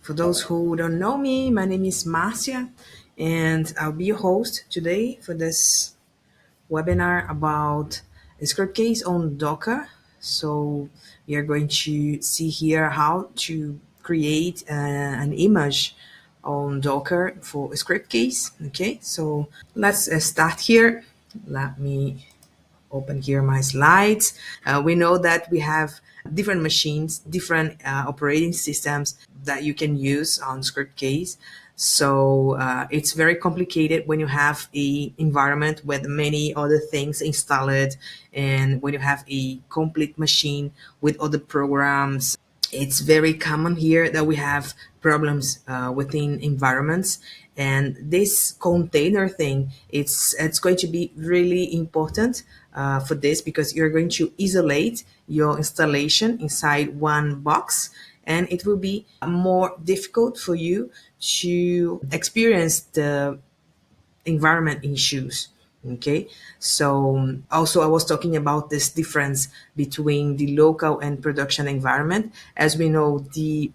For those who don't know me, my name is Marcia, and I'll be your host today for this webinar about a script case on Docker. So we are going to see here how to create an image on Docker for a script case. Okay, so let's start here. Let me open here my slides. We know that we have different machines, different operating systems that you can use on Scriptcase. So it's very complicated when you have a environment with many other things installed, and when you have a complete machine with other programs. It's very common here that we have problems within environments, and this container thing, it's going to be really important for this, because you're going to isolate your installation inside one box, and it will be more difficult for you to experience the environment issues. Okay, so also I was talking about this difference between the local and production environment. As we know, the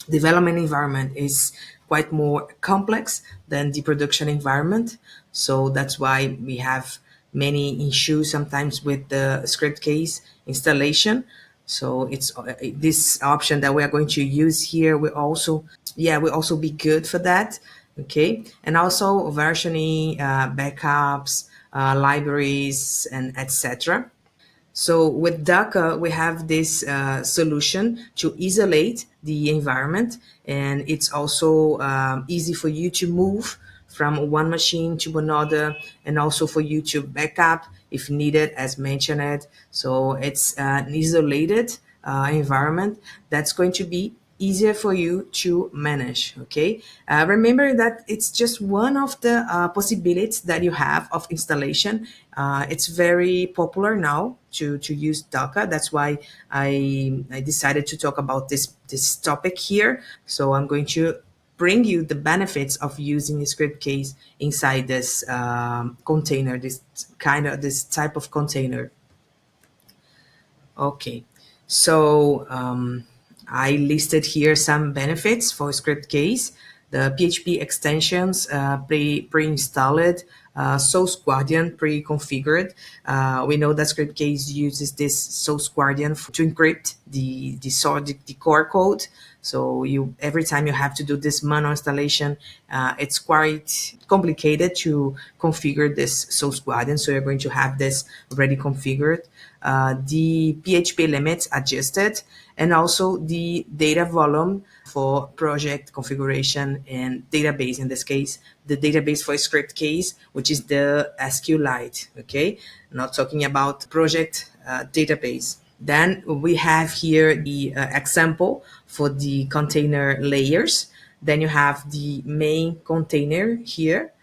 development environment is quite more complex than the production environment. So that's why we have many issues sometimes with the script case installation. So it's this option that we are going to use here will also, yeah, will also be good for that. Okay, and also versioning, backups, libraries, and etc. So with Docker, we have this solution to isolate the environment, and it's also easy for you to move from one machine to another, and also for you to backup if needed, as mentioned. So it's an isolated environment that's going to be easier for you to manage. Okay, remember that it's just one of the possibilities that you have of installation. It's very popular now to use Docker. That's why I decided to talk about this topic here. So I'm going to bring you the benefits of using a script case inside this container, this type of container. Okay, so I listed here some benefits for script case. The PHP extensions pre-installed, source guardian pre-configured. We know that script case uses this source guardian to encrypt the core code. So you every time you have to do this manual installation, it's quite complicated to configure this source guardian. So you're going to have this already configured. The PHP limits adjusted, and also the data volume for project configuration and database. In this case, the database for a script case, which is the SQLite. Okay, not talking about project database. Then we have here the example for the container layers. Then you have the main container here.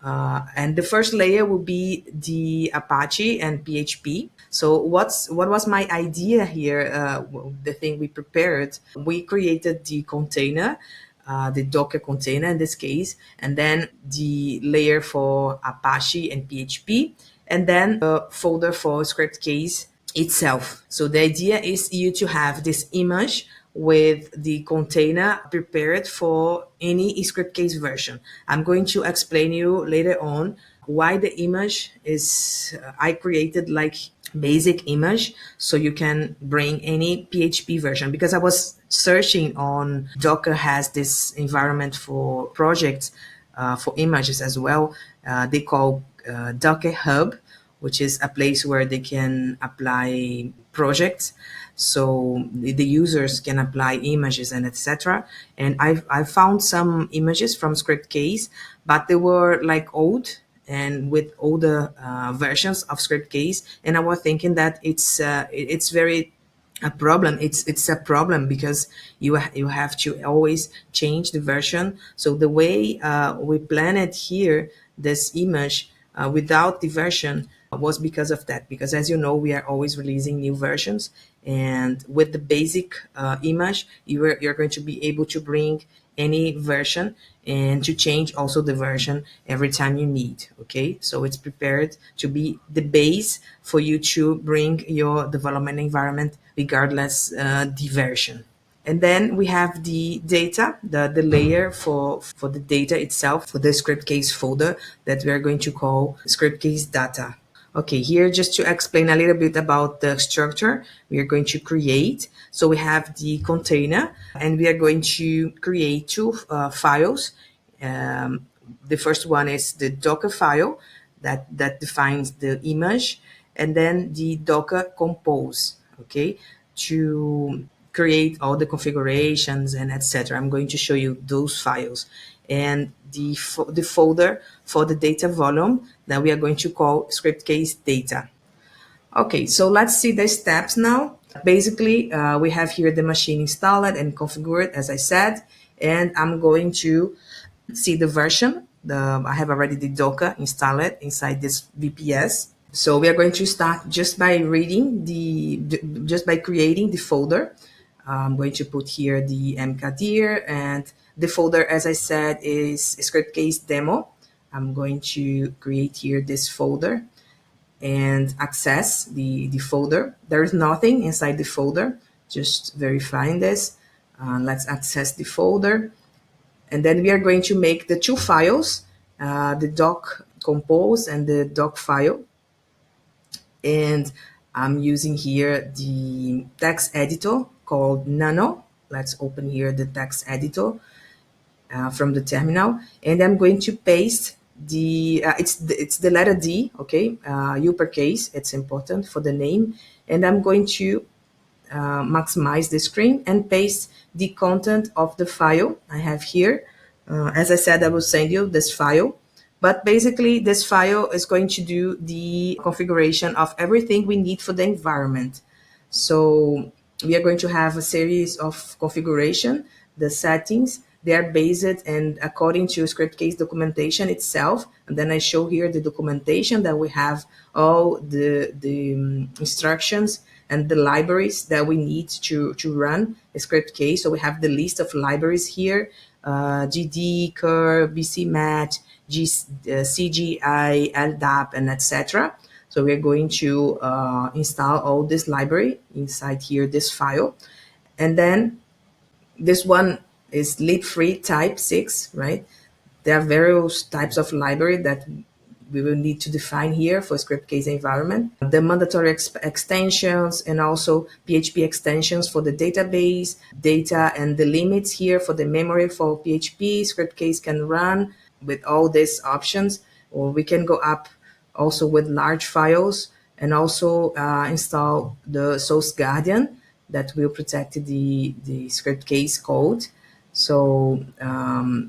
And the first layer will be the Apache and PHP. So what was my idea here? The thing we prepared, we created the container, the Docker container in this case, and then the layer for Apache and PHP, and then the folder for script case itself. So the idea is you to have this image with the container prepared for any script case version. I'm going to explain you later on why the image is I created like basic image, so you can bring any PHP version, because I was searching on Docker has this environment for projects for images as well. They call Docker Hub, which is a place where they can apply projects. So the users can apply images and etc. And I found some images from Scriptcase, but they were like old and with older versions of Scriptcase. And I was thinking that it's very a problem. It's a problem because you have to always change the version. So the way we planned it here, this image without the version was because of that. Because as you know, we are always releasing new versions, and with the basic image, you're going to be able to bring any version and to change also the version every time you need. Okay, so it's prepared to be the base for you to bring your development environment regardless the version. And then we have the data, the layer for the data itself, for the script case folder that we are going to call script case data. Okay, here just to explain a little bit about the structure we are going to create. So we have the container and we are going to create two files. Um, the first one is the Docker file that defines the image, and then the Docker compose, okay, to create all the configurations and etc. I'm going to show you those files and the folder for the data volume that we are going to call script case data. Okay, so let's see the steps now. Basically, we have here the machine installed and configured, as I said, and I'm going to see the version. I have already the Docker installed inside this VPS. So we are going to start just by reading just by creating the folder. I'm going to put here the mkdir, and the folder, as I said, is script case demo. I'm going to create here this folder and access the folder. There is nothing inside the folder, just verifying this. Let's access the folder. And then we are going to make the two files, the doc compose and the doc file. And I'm using here the text editor called Nano. Let's open here the text editor from the terminal, and I'm going to paste it's the letter D, okay, uppercase. It's important for the name, and I'm going to maximize the screen and paste the content of the file I have here. As I said, I will send you this file, but basically this file is going to do the configuration of everything we need for the environment. So we are going to have a series of configuration, the settings. They are based and according to script case documentation itself. And then I show here the documentation that we have all the instructions and the libraries that we need to run a script case. So we have the list of libraries here, GD, Curve, BCMat, CGI, LDAP, and etc. So we're going to install all this library inside here, this file. And then this one is lib3 type 6, right? There are various types of library that we will need to define here for script case environment. The mandatory extensions and also PHP extensions for the database, data, and the limits here for the memory for PHP. Script case can run with all these options, or we can go up also with large files and also install the source guardian that will protect the script case code. So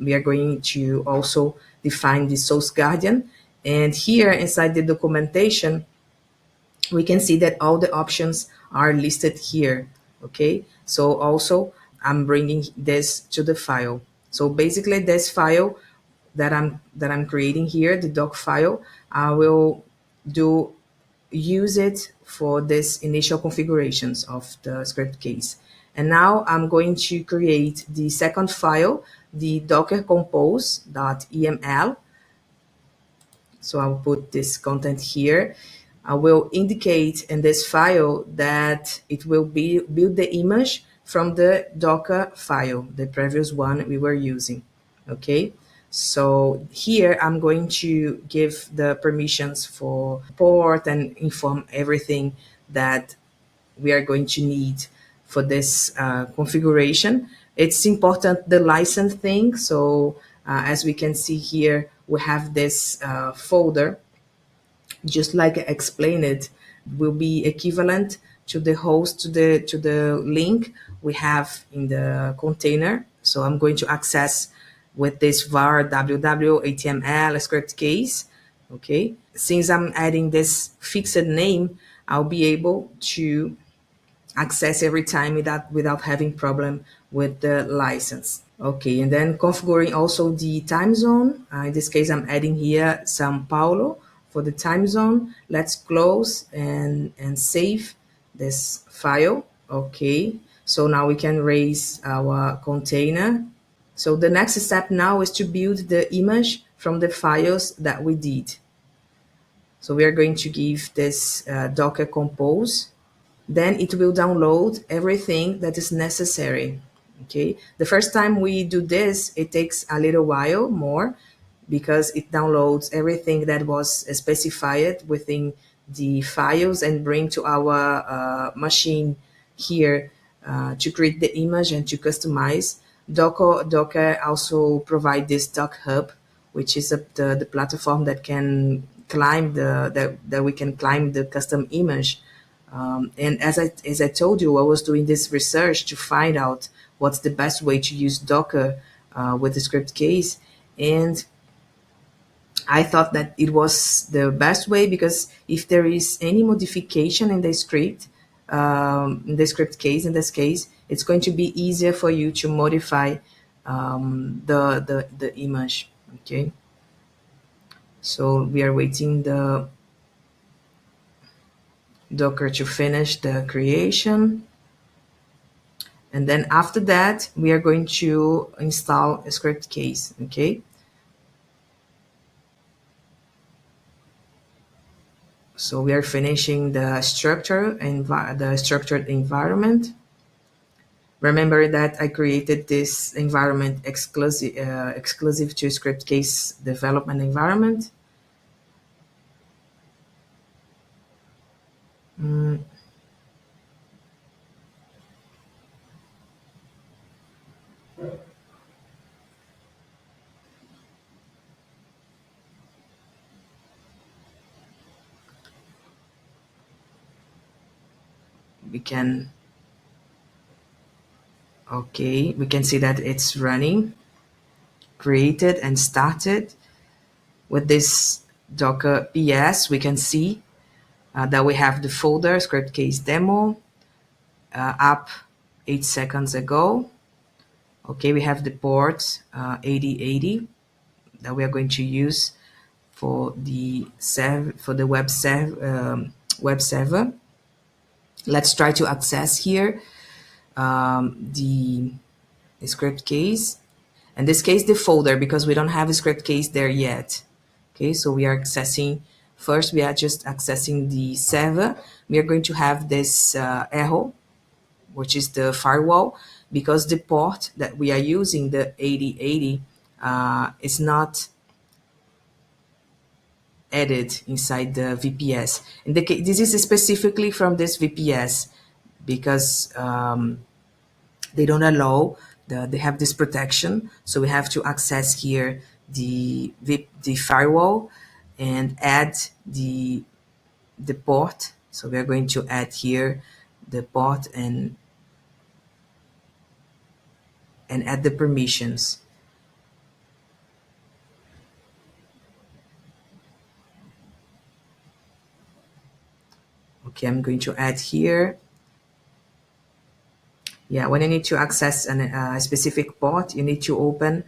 we are going to also define the source guardian. And here inside the documentation, we can see that all the options are listed here. Okay, so also I'm bringing this to the file. So basically this file that I'm creating here, the doc file, I will use it for this initial configurations of the script case. And now I'm going to create the second file, the docker compose.eml. So I'll put this content here. I will indicate in this file that it will build the image from the Docker file, the previous one we were using. Okay, so here I'm going to give the permissions for port and inform everything that we are going to need for this configuration. It's important, the license thing. So as we can see here, we have this folder, just like I explained it, will be equivalent to the host, to the link we have in the container. So I'm going to access with this var www.html script case. Okay, since I'm adding this fixed name, I'll be able to access every time without having problem with the license. Okay, and then configuring also the time zone. In this case, I'm adding here Sao Paulo for the time zone. Let's close and save this file. Okay, so now we can raise our container. So the next step now is to build the image from the files that we did. So we are going to give this Docker compose. Then it will download everything that is necessary. Okay, the first time we do this, it takes a little while more because it downloads everything that was specified within the files and bring to our machine here to create the image and to customize. Docker also provide this Doc Hub, which is the platform that can climb that we can climb the custom image. And as I told you, I was doing this research to find out what's the best way to use Docker with the script case. And I thought that it was the best way because if there is any modification in the script, in the script case, in this case, it's going to be easier for you to modify the image. Okay, so we are waiting the Docker to finish the creation. And then after that, we are going to install a script case. Okay, so we are finishing the the structured environment. Remember that I created this environment exclusive to script case development environment. Mm, we can, okay, we can see that it's running, created and started with this Docker PS. We can see that we have the folder script case demo up 8 seconds ago. Okay, we have the port 8080 that we are going to use for the web server. Let's try to access here the script case. In this case, the folder, because we don't have a script case there yet. Okay, so we are accessing, first we are just accessing the server. We are going to have this arrow, which is the firewall, because the port that we are using, the 8080, is not added inside the VPS. This is specifically from this VPS because they don't allow they have this protection. So we have to access here the firewall and add the port. So we are going to add here the port and add the permissions. Okay, I'm going to add here. Yeah, when you need to access a specific port, you need to open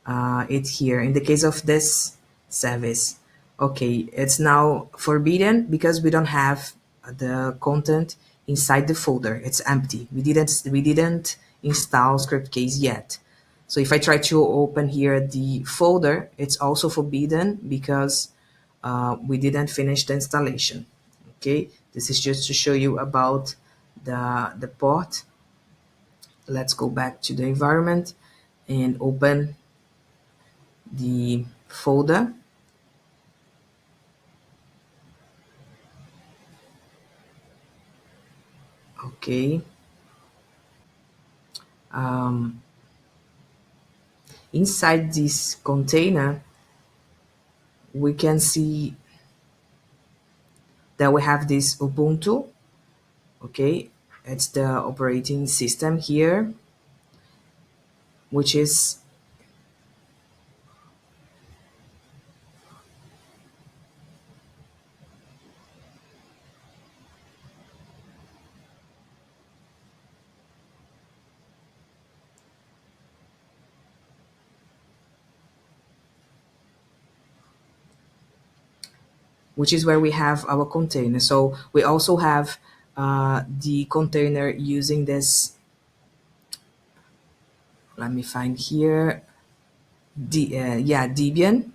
it here. In the case of this service, okay, it's now forbidden because we don't have the content inside the folder. It's empty. We didn't install script case yet. So if I try to open here the folder, it's also forbidden because we didn't finish the installation. Okay, this is just to show you about the port. Let's go back to the environment and open the folder. Okay. Um, Inside this container, we can see that we have this Ubuntu. Okay, it's the operating system here, which is where we have our container. So we also have the container using this. Let me find here. Debian.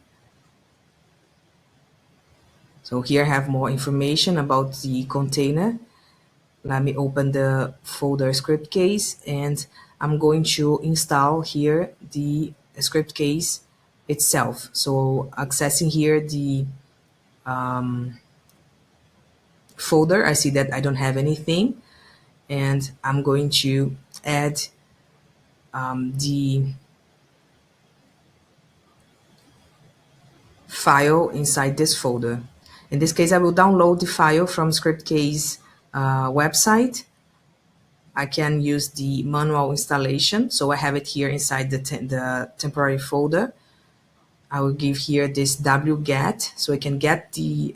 So here I have more information about the container. Let me open the folder script case and I'm going to install here the script case itself. So accessing here the folder, I see that I don't have anything, and I'm going to add the file inside this folder. In this case, I will download the file from Scriptcase website. I can use the manual installation, so I have it here inside the temporary folder. I will give here this wget, so I can get the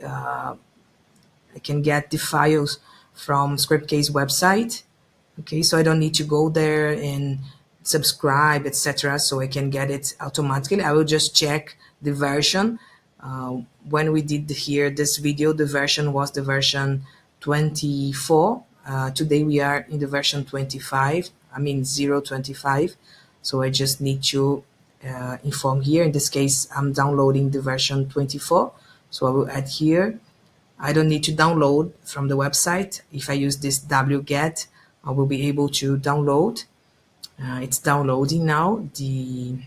files from Scriptcase website. Okay, so I don't need to go there and subscribe, etc. So I can get it automatically. I will just check the version. When we did here this video, the version was the version 24. Today we are in the version 25. I mean 025. So I just need to inform here. In this case, I'm downloading the version 24. So I will add here. I don't need to download from the website. If I use this wget, I will be able to download. It's downloading now the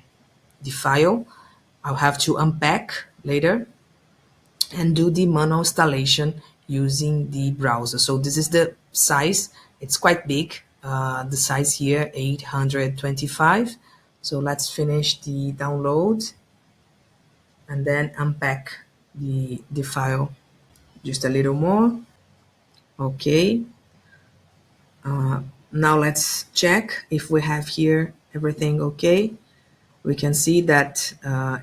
file. I'll have to unpack later and do the manual installation using the browser. So this is the size. It's quite big. The size here 825. So let's finish the download and then unpack the file just a little more. Okay. Now let's check if we have here everything okay. We can see that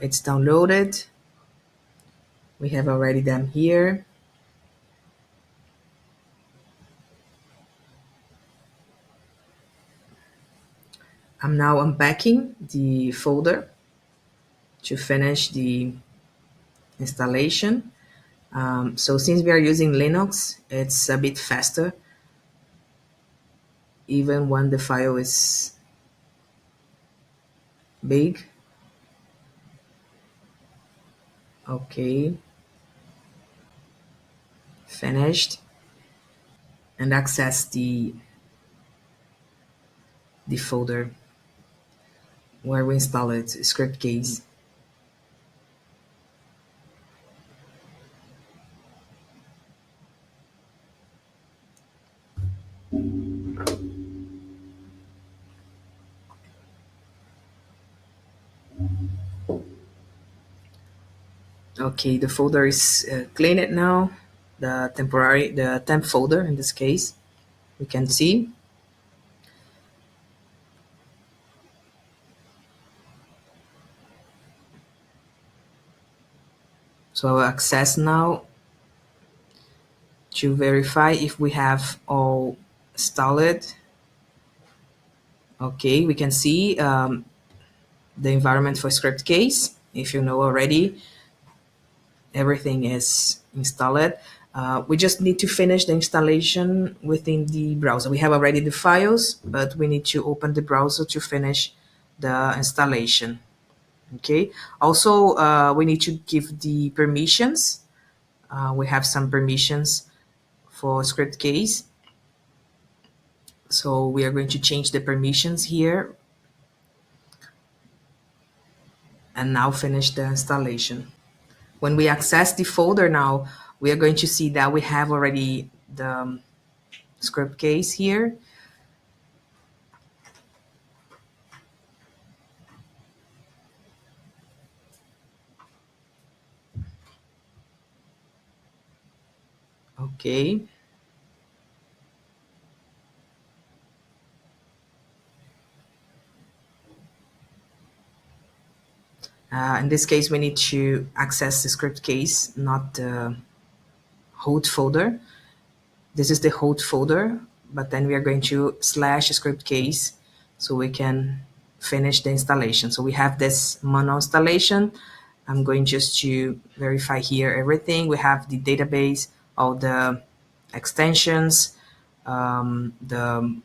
it's downloaded. We have already them here. I'm now unpacking the folder to finish the installation. So since we are using Linux, it's a bit faster, even when the file is big. Okay, finished, and access the folder where we install it, Scriptcase. Okay, the folder is cleaned now. The temp folder in this case, we can see. So I will access now to verify if we have all installed. Okay, we can see the environment for Scriptcase. If you know already, everything is installed. We just need to finish the installation within the browser. We have already the files, but we need to open the browser to finish the installation. Okay. Also, we need to give the permissions. We have some permissions for Scriptcase. So we are going to change the permissions here and now finish the installation. When we access the folder now, we are going to see that we have already the Scriptcase here. Okay. In this case, we need to access the Scriptcase, not the root folder. This is the root folder, but then we are going to slash Scriptcase so we can finish the installation. So we have this manual installation. I'm going just to verify here everything. We have the database, all the extensions, the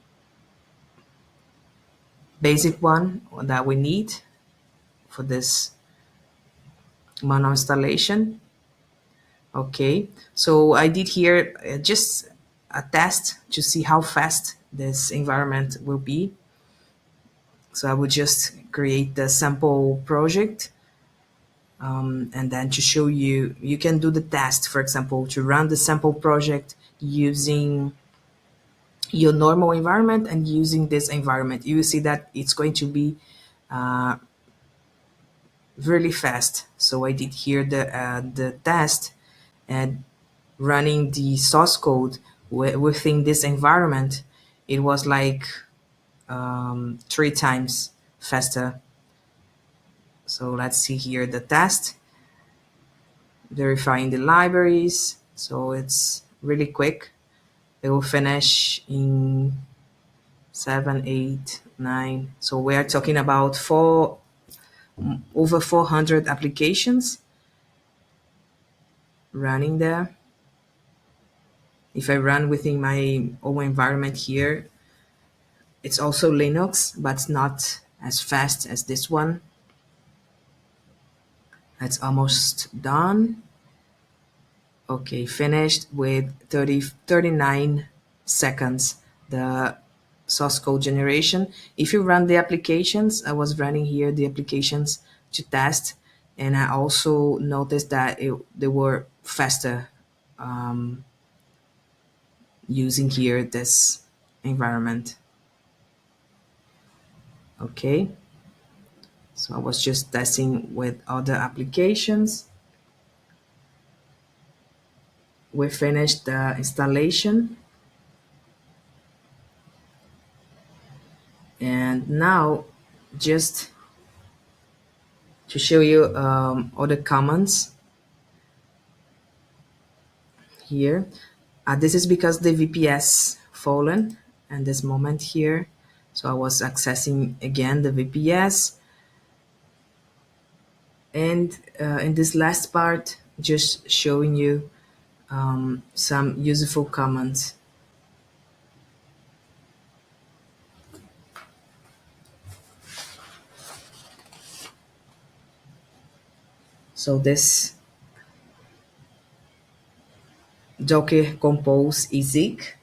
basic one that we need for this manual installation. Okay, so I did here just a test to see how fast this environment will be. So I would just create the sample project, and then to show you, you can do the test, for example, to run the sample project using your normal environment and using this environment. You will see that it's going to be really fast. So I did here the test and running the source code within this environment. It was like 3 times faster. So let's see here the test, verifying the libraries. So it's really quick. It will finish in 7, 8, 9. So we are talking about over 400 applications running there. If I run within my own environment here, it's also Linux, but not as fast as this one. It's almost done. Okay, finished with 39 seconds. The source code generation. If you run the applications, I was running here the applications to test, and I also noticed that they were faster using here this environment. Okay, so I was just testing with other applications. We finished the installation, and now just to show you other commands here. This is because the VPS fallen at this moment here. So I was accessing again the VPS. And in this last part, just showing you some useful commands. So this docker compose exec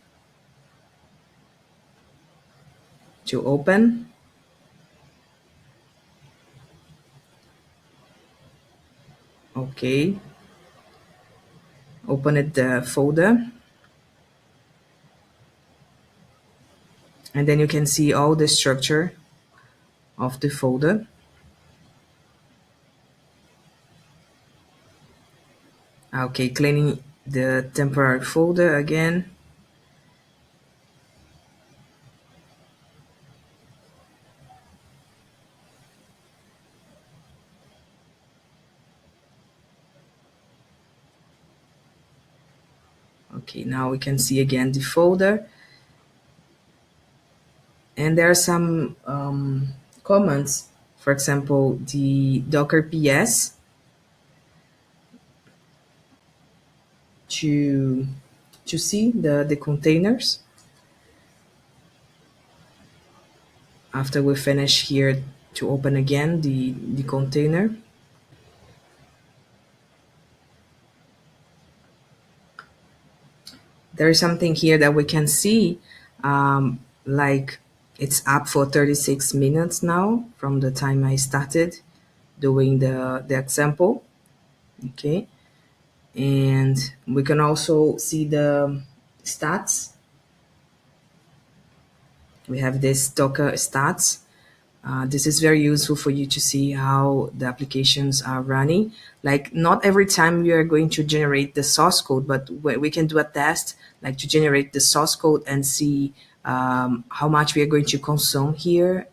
to open. Okay. Open it the folder. And then you can see all the structure of the folder. Okay, cleaning the temporary folder again. Okay, now we can see again the folder. And there are some commands, for example, the docker ps to see the containers. After we finish here, to open again the container. There is something here that we can see, like it's up for 36 minutes now from the time I started doing the example. Okay, and we can also see the stats. We have this Docker stats. This is very useful for you to see how the applications are running. Like not every time we are going to generate the source code, but we can do a test like to generate the source code and see how much we are going to consume here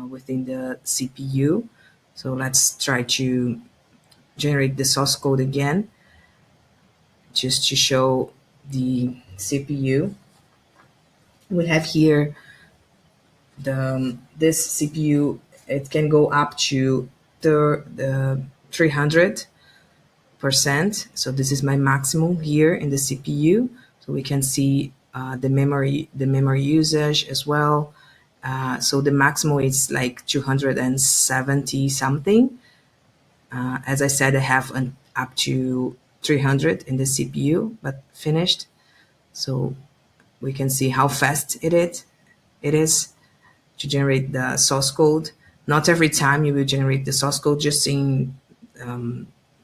within the CPU. So let's try to generate the source code again, just to show the CPU. We have here this CPU. It can go up to 300%. So this is my maximum here in the CPU. So we can see the memory usage as well. So the maximum is like 270 something. As I said, I have up to 300 in the CPU, but finished. So we can see how fast it is to generate the source code. Not every time you will generate the source code, just in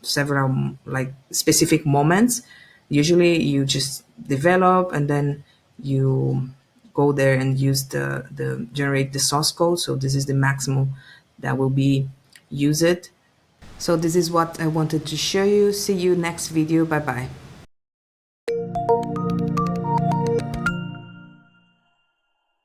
several like specific moments. Usually you just develop and then you go there and use the generate the source code. So this is the maximum that will be used. So this is what I wanted to show you. See you next video. Bye bye.